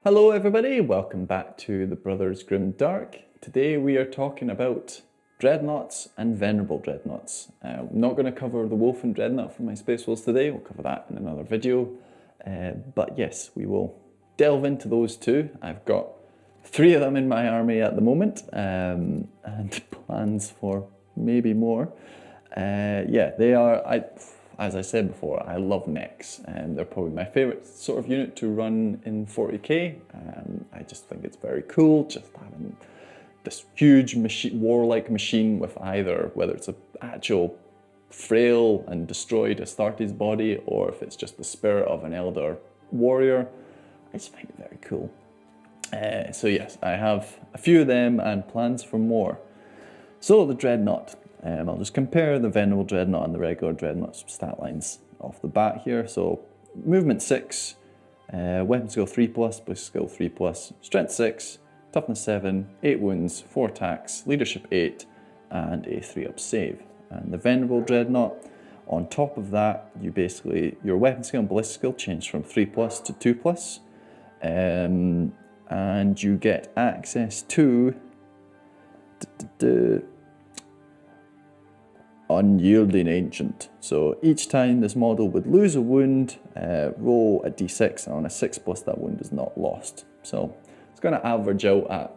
Hello everybody, welcome back to the Brothers Grimdark. Today we are talking about Dreadnoughts and Venerable Dreadnoughts. I'm not going to cover the Wolf and Dreadnought from my Space Wolves today, we'll cover that in another video. But yes, we will delve into those two. I've got 3 of them in my army at the moment, and plans for maybe more. Yeah, they are, as I said before, I love mechs, and they're probably my favourite sort of unit to run in 40k. I just think it's very cool, just having this huge warlike machine with either, whether it's an actual frail and destroyed Astartes body, or if it's just the spirit of an elder warrior. I just find it very cool. So yes, I have a few of them and plans for more. So the Dreadnought. I'll just compare the Venerable Dreadnought and the regular Dreadnought stat lines off the bat here. So movement 6, weapon skill 3+, ballistic skill 3+, strength 6, toughness 7, 8 wounds, 4 attacks, leadership 8, and a 3-up save. And the Venerable Dreadnought, on top of that, you basically, your weapon skill and ballistic skill change from 3+ to 2+, and you get access to Unyielding Ancient. So each time this model would lose a wound, roll a d6, and on a 6+, that wound is not lost. So it's going to average out at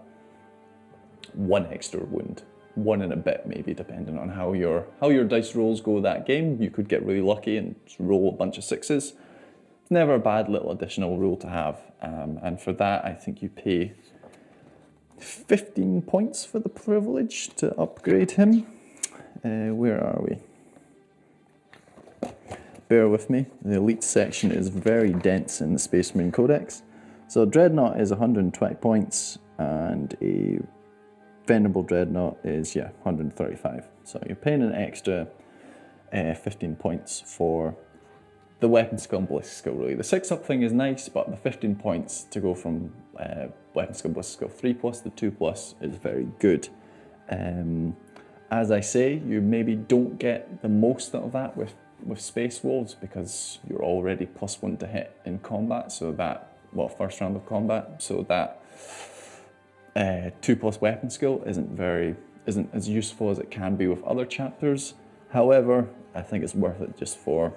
1 extra wound, 1 and a bit maybe, depending on how your dice rolls go that game. You could get really lucky and roll a bunch of 6s. It's never a bad little additional rule to have, and for that I think you pay 15 points for the privilege to upgrade him. Where are we? Bear with me, the elite section is very dense in the Space Marine Codex. So Dreadnought is 120 points, and a Venerable Dreadnought is, 135. So you're paying an extra 15 points for the weapon skill and ballistic skill, really. The 6-up thing is nice, but the 15 points to go from weapon skill, ballistic skill 3+ to 2+ is very good. As I say, you maybe don't get the most out of that with Space Wolves, because you're already +1 to hit in combat, so that, first round of combat, so that 2+ weapon skill isn't as useful as it can be with other chapters. However, I think it's worth it just for,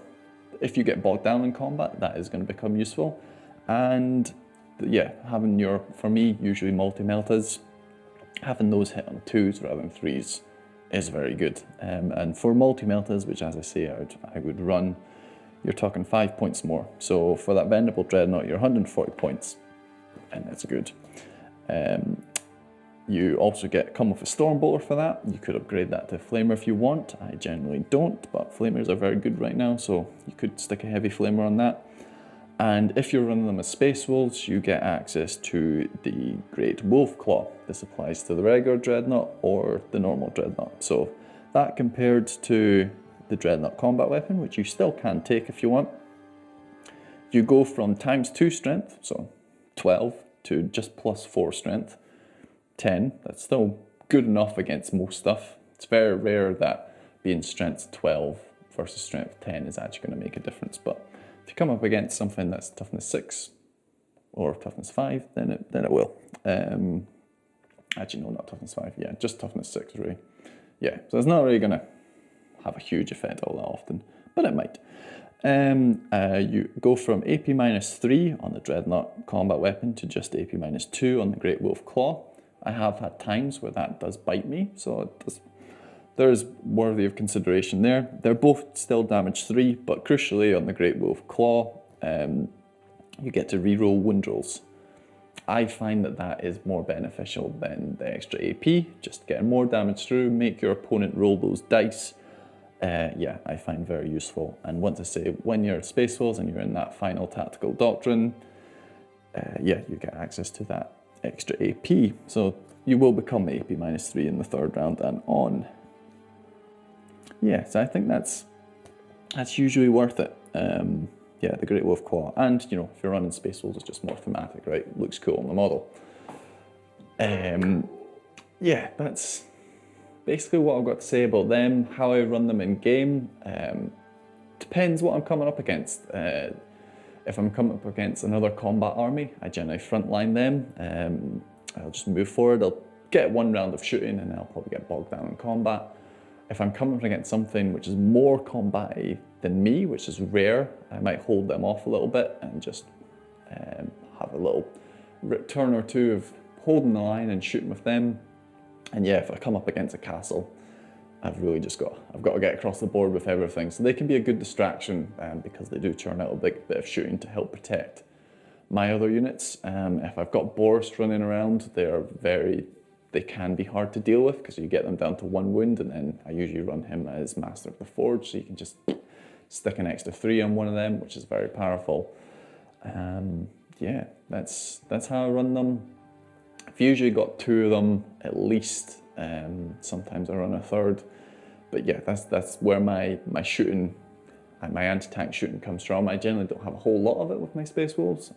if you get bogged down in combat, that is going to become useful. And yeah, having for me, usually multi-meltas, having those hit on 2s rather than 3s is very good. And for multi-meltas, which as I say I would run, you're talking 5 points more. So for that Venerable Dreadnought, you're 140 points, and that's good. You also come with a Stormbolter for that. You could upgrade that to Flamer if you want. I generally don't, but Flamers are very good right now, so you could stick a heavy Flamer on that. And if you're running them as Space Wolves, you get access to the Great Wolf Claw. This applies to the regular Dreadnought or the normal Dreadnought. So that compared to the Dreadnought combat weapon, which you still can take if you want, you go from ×2 strength, so 12, to just +4 strength, 10. That's still good enough against most stuff. It's very rare that being strength 12 versus strength 10 is actually going to make a difference, but if you come up against something that's toughness 6 or toughness 5, then it will. Actually, no, not toughness 5. Yeah, just toughness 6, really. Yeah, so it's not really going to have a huge effect all that often, but it might. You go from AP -3 on the Dreadnought combat weapon to just AP -2 on the Great Wolf Claw. I have had times where that does bite me, so there's worthy of consideration there. They're both still damage 3, but crucially on the Great Wolf Claw, you get to reroll wound rolls. I find that is more beneficial than the extra AP, just getting more damage through, make your opponent roll those dice. Yeah, I find very useful. And once I say, when you're Space Wolves and you're in that final tactical doctrine, yeah, you get access to that extra AP. So you will become AP -3 in the 3rd round and on. Yeah, so I think that's usually worth it. Yeah, the Great Wolf Claw. And, if you're running Space Wolves, it's just more thematic, right? It looks cool on the model. Yeah, that's basically what I've got to say about them. How I run them in game depends what I'm coming up against. If I'm coming up against another combat army, I generally frontline them. I'll just move forward, I'll get one round of shooting and then I'll probably get bogged down in combat. If I'm coming up against something which is more combat-y than me, which is rare, I might hold them off a little bit and just have a little turn or two of holding the line and shooting with them. And yeah, if I come up against a castle, I've got to get across the board with everything. So they can be a good distraction because they do churn out a big bit of shooting to help protect my other units. If I've got Boris running around, they can be hard to deal with because you get them down to 1 wound, and then I usually run him as Master of the Forge, so you can just stick an extra 3 on one of them, which is very powerful. Yeah, that's how I run them. I've usually got 2 of them at least. Sometimes I run a 3rd, but yeah, that's where my shooting and my anti-tank shooting comes from. I generally don't have a whole lot of it with my Space Wolves,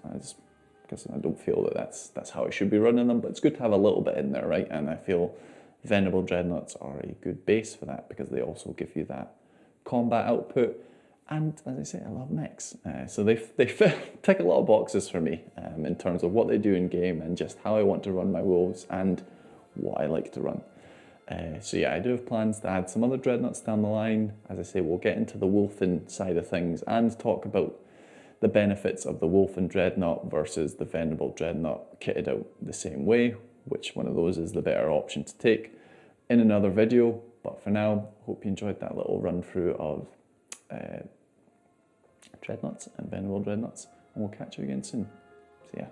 because I don't feel that that's how I should be running them, but it's good to have a little bit in there, right? And I feel Venerable Dreadnoughts are a good base for that because they also give you that combat output. And as I say, I love mechs. So they tick a lot of boxes for me in terms of what they do in game and just how I want to run my wolves and what I like to run. So yeah, I do have plans to add some other Dreadnoughts down the line. As I say, we'll get into the wolfen side of things and talk about the benefits of the wolfen Dreadnought versus the Venerable Dreadnought kitted out the same way, which one of those is the better option to take in another video. But for now, hope you enjoyed that little run through of Dreadnoughts and Venerable Dreadnoughts, and we'll catch you again soon. See ya.